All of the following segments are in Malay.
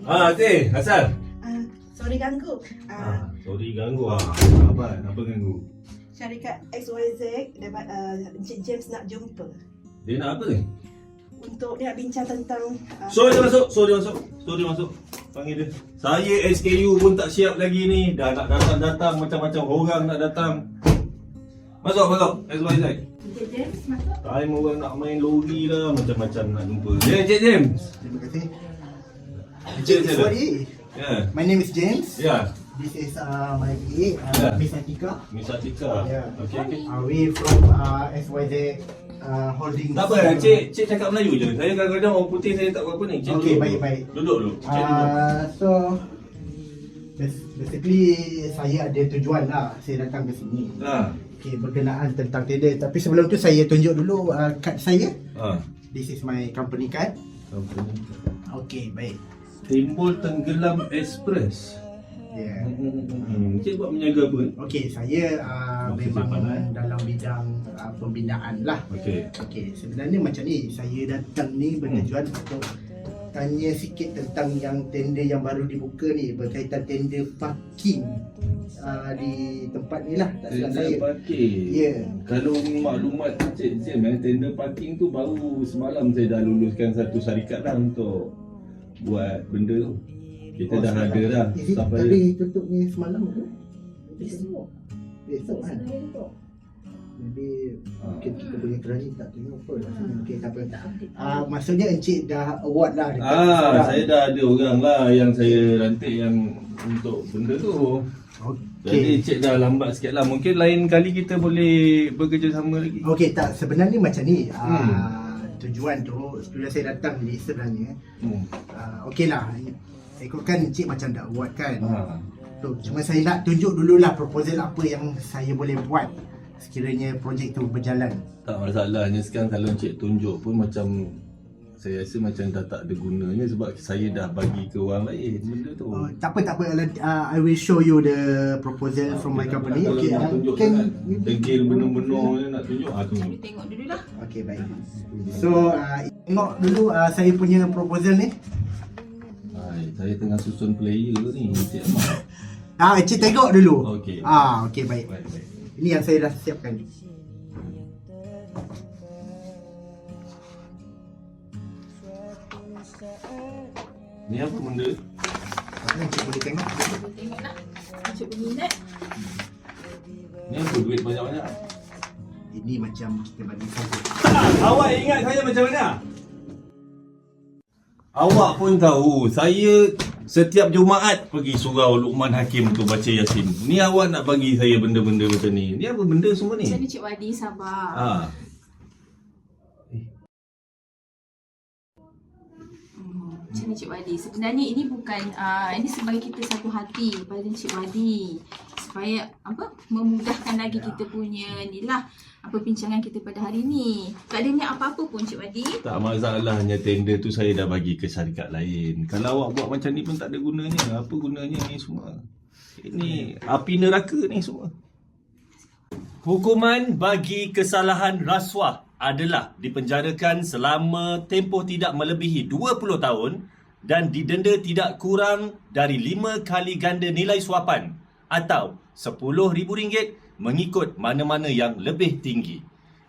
Cik, asal? Sorry ganggu. Sorry ganggu Apa ganggu? Syarikat XYZ dapat Encik James nak jumpa Dia nak apa ni? untuk dia nak bincang tentang So dia masuk. Panggil dia. Saya SKU pun tak siap lagi ni. Dah nak datang macam-macam orang nak datang. Masuk XYZ. Encik James masuk. Time orang nak main lori lah, macam-macam nak jumpa. Encik James. Terima kasih. Encik Sorry. Ya. My name is James. Ya. This is my PA, Yeah. Miss Atika. Miss Atika. Yeah. Okay. We from SYZ Holdings. Tak apa, cik cakap Melayu je. Saya kadang-kadang orang putih saya tak apa ni. Cik Okay, duduk. baik. Duduk dulu. Cik duduk. So basically saya ada tujuan lah saya datang ke sini. Okay, berkenaan tentang tender. Tapi sebelum tu saya tunjuk dulu kad saya. This is my company card. Okay, baik. Timbul Tenggelam Express. Yeah. Cik buat menjaga apa? Okay, saya Maksud memang dalam bidang pembinaan lah. Okay. Okay, sebenarnya macam ni, saya datang ni bertujuan untuk tanya sikit tentang yang tender yang baru dibuka ni, berkaitan tender parking di tempat ni lah. Tak silap saya. Tender parking. Ya. Kalau maklumat Cik Jam, tender parking tu baru semalam saya dah luluskan satu syarikat dah untuk buat benda tu. Kita dah ada dah. Tadi tutupnya semalam ke? Besok kan? Jadi mungkin kita punya kerani tak tengok apa lah. Okey, tak apa. Maksudnya encik dah award lah dekat sekarang. Saya dah ada orang lah yang saya rantik yang untuk benda tu. Jadi Okey. cik dah lambat sikit lah. Mungkin lain kali kita boleh bekerjasama lagi. Okey, tak, sebenarnya macam ni. Tujuan tu sudah saya datang ni sebenarnya. Okey lah. Ikutkan encik macam dah award kan. Tu, cuma saya nak tunjuk dululah proposal apa yang saya boleh buat sekiranya projek tu berjalan. Tak masalahnya sekarang kalau encik tunjuk pun macam saya rasa macam dah tak ada gunanya sebab saya dah bagi ke orang lain benda tu. Tak apa. I will show you the proposal from my company. Kalau Okay, nak tunjuk can degil benar-benar nak tunjuk tunggu. Tengok dulu lah. Okay, baik. So, tengok dulu saya punya proposal ni. Saya tengah susun player ni Encik Ahmad. Encik tengok dulu. Okey. Okey, baik. Baik. Ini yang saya dah siapkan. Ni apa benda? Encik boleh tengok. Tengok lah. Encik berminat. Ni apa duit banyak-banyak? Ini macam kita bagi saja. Awak ingat saya macam mana? Awak pun tahu saya setiap Jumaat pergi surau Luqman Hakim untuk baca Yasin. Ni awak nak bagi saya benda-benda macam ni. Ni apa benda semua ni? Macam ni Cik Wadi, sabar. Macam ni Cik Wadi. Sebenarnya ini bukan ini sebagai kita satu hati pada Cik Wadi. Supaya memudahkan lagi kita punya ni lah perbincangan kita pada hari ni. Tak ada niat apa-apa pun Cik Wadi. Tak masalahnya tender tu saya dah bagi ke syarikat lain. Kalau awak buat macam ni pun tak ada gunanya. Apa gunanya ni semua? Ini api neraka ni semua. Hukuman bagi kesalahan rasuah adalah dipenjarakan selama tempoh tidak melebihi 20 tahun dan didenda tidak kurang dari 5 kali ganda nilai suapan atau RM10,000 mengikut mana-mana yang lebih tinggi.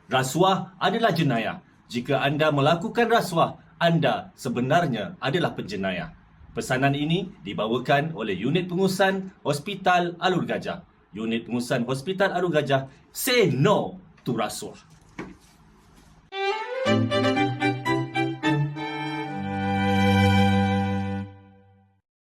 Rasuah adalah jenayah. Jika anda melakukan rasuah, anda sebenarnya adalah penjenayah. Pesanan ini dibawakan oleh Unit Pengurusan Hospital Alur Gajah. Unit Pengurusan Hospital Alur Gajah, say no to rasuah.